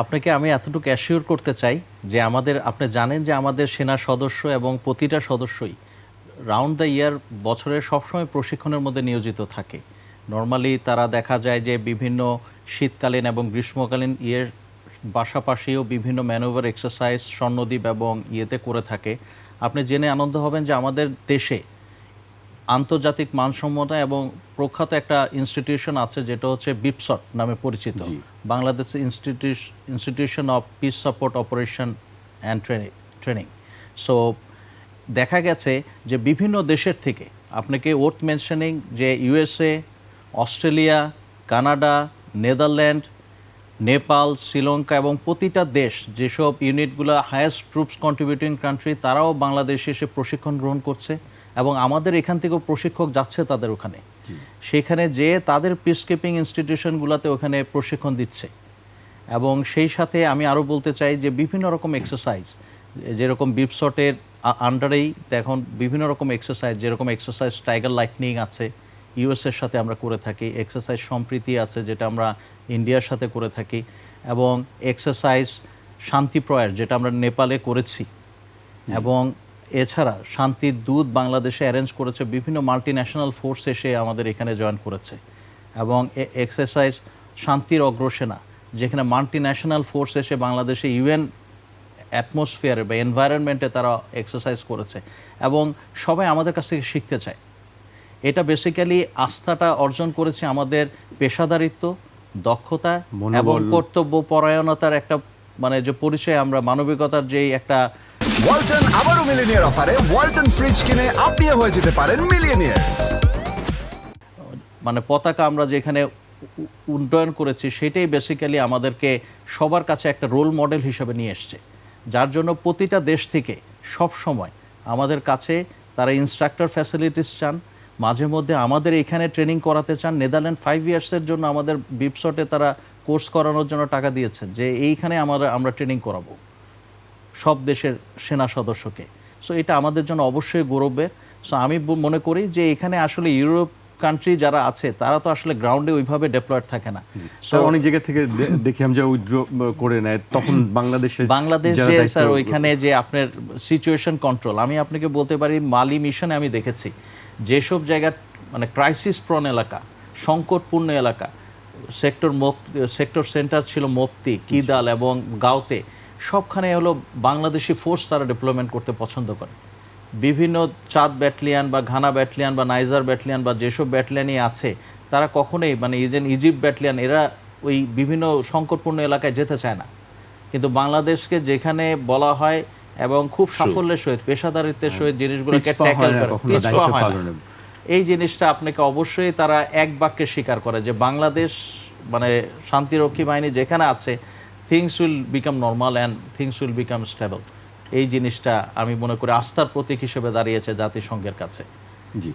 আপনাকে আমি এতটুকু অ্যাসিওর করতে চাই যে আপনি জানেন যে আমাদের সেনা সদস্য এবং প্রতিটা সদস্যই রাউন্ড দ্য ইয়ার বছরের সবসময় প্রশিক্ষণের মধ্যে নিয়োজিত থাকে। নর্মালি তারা দেখা যায় যে বিভিন্ন শীতকালীন এবং গ্রীষ্মকালীন পাশাপাশিও বিভিন্ন ম্যানুভার এক্সারসাইজ স্বর্ণদ্বীপ এবং ইয়েতে করে থাকে। আপনি জেনে আনন্দ হবেন যে আমাদের দেশে আন্তর্জাতিক মানসম্মত এবং প্রখ্যাত একটা ইনস্টিটিউশন আছে যেটা হচ্ছে বিপসট নামে পরিচিত, Bangladesh institution of piece support operation and training. So দেখা গেছে যে বিভিন্ন দেশের থেকে, আপনাকে ওয়ার্থ মেনশনিং যে USA, Australia, Canada, Netherland, Nepal, Sri Lanka এবং প্রতিটা দেশ যেসব ইউনিটগুলো হায়েস্ট ট্রুপস কন্ট্রিবিউটিং কান্ট্রি, তারাও বাংলাদেশে এসে প্রশিক্ষণ গ্রহণ করছে এবং আমাদের এখান থেকেও প্রশিক্ষক যাচ্ছে তাদের ওখানে, সেখানে যে তাদের পিসকিপিং ইনস্টিটিউশনগুলোতে ওখানে প্রশিক্ষণ দিচ্ছে। এবং সেই সাথে আমি আরও বলতে চাই যে বিভিন্ন রকম এক্সারসাইজ, যেরকম বিপসটের আন্ডারেই এখন বিভিন্ন রকম এক্সারসাইজ, যেরকম এক্সারসাইজ টাইগার লাইটনিং আছে ইউএসের সাথে আমরা করে থাকি, এক্সারসাইজ সম্প্রীতি আছে যেটা আমরা ইন্ডিয়ার সাথে করে থাকি, এবং এক্সারসাইজ শান্তি প্রয়াস যেটা আমরা নেপালে করেছি, এবং এছাড়া শান্তির দূত বাংলাদেশে অ্যারেঞ্জ করেছে, বিভিন্ন মাল্টি ন্যাশনাল ফোর্স এসে আমাদের এখানে জয়েন করেছে, এবং এক্সারসাইজ শান্তির অগ্রসেনা যেখানে মাল্টি ন্যাশনাল ফোর্স এসে বাংলাদেশে ইউএন অ্যাটমসফিয়ারে বা এনভায়রনমেন্টে তারা এক্সারসাইজ করেছে এবং সবাই আমাদের কাছ থেকে শিখতে চায়। এটা বেসিক্যালি আস্থাটা অর্জন করেছে আমাদের পেশাদারিত্ব, দক্ষতা এবং কর্তব্য পরায়ণতার একটা যে পরিচয়, আমরা মানবিকতার যেই একটা। ওয়ালটন আবারও মিলিনিয়ার অফারে ওয়ালটন ফ্রিজ কিনে আপনিও হয়ে যেতে পারেন মিলিয়নিয়ার। পতাকা আমরা যেখানে উন্নয়ন করেছি সেটাই বেসিক্যালি আমাদেরকে সবার কাছে একটা রোল মডেল হিসেবে নিয়ে এসছে, যার জন্য প্রতিটা দেশ থেকে সব সময় আমাদের কাছে তারা ইনস্ট্রাক্টর ফ্যাসিলিটিস চান, মাঝে মধ্যে আমাদের এখানে ট্রেনিং করাতে চান। নেদারল্যান্ড 5 ইয়ার্সের জন্য আমাদের বিপসটে তারা কোর্স করানোর জন্য টাকা দিয়েছেন যে এইখানে আমরা ট্রেনিং করাবো সব দেশের সেনা সদস্যকে। সো এটা আমাদের জন্য অবশ্যই গৌরবের। সো আমি মনে করি যে এখানে আসলে ইউরোপ কান্ট্রি যারা আছে তারা তো আসলে গ্রাউন্ডে ওইভাবে ডেপ্লয়েড থাকে না। সো অনেক জায়গা থেকে দেখি আমি যে উইথড্র করে নেয়, তখন বাংলাদেশ যে স্যার ওইখানে যে আপনার সিচুয়েশন কন্ট্রোল, আমি আপনাকে বলতে পারি মালি মিশনে আমি দেখেছি যেসব জায়গা ক্রাইসিস প্রন এলাকা, সংকটপূর্ণ এলাকা, সেক্টর সেন্টার ছিল মোপ্তি, কিদাল এবং গাঁওতে, সবখানে হলো বাংলাদেশি ফোর্স তারা ডেপ্লয়মেন্ট করতে পছন্দ করে। বিভিন্ন চাঁদ ব্যাটালিয়ান বা ঘানা ব্যাটালিয়ান বা নাইজার ব্যাটালিয়ান বা যেসব ব্যাটালিয়ানই আছে তারা কখনোই ইজিপ্ট ব্যাটালিয়ান এরা ওই বিভিন্ন সংকটপূর্ণ এলাকায় যেতে চায় না, কিন্তু বাংলাদেশকে যেখানে বলা হয় এবং খুব সাফল্যের সহিত পেশাদারিত্বের সহিত জিনিসগুলোকে ট্যাকেল করে, এই জিনিসটা আপনাকে অবশ্যই তারা এক বাক্যে স্বীকার করে যে বাংলাদেশ শান্তিরক্ষী বাহিনী যেখানে আছে, things will become normal and things will become stable. এই জিনিসটা আমি মনে করি আস্থার প্রতীক হিসেবে দাঁড়িয়েছে জাতিসংঘের কাছে। জি।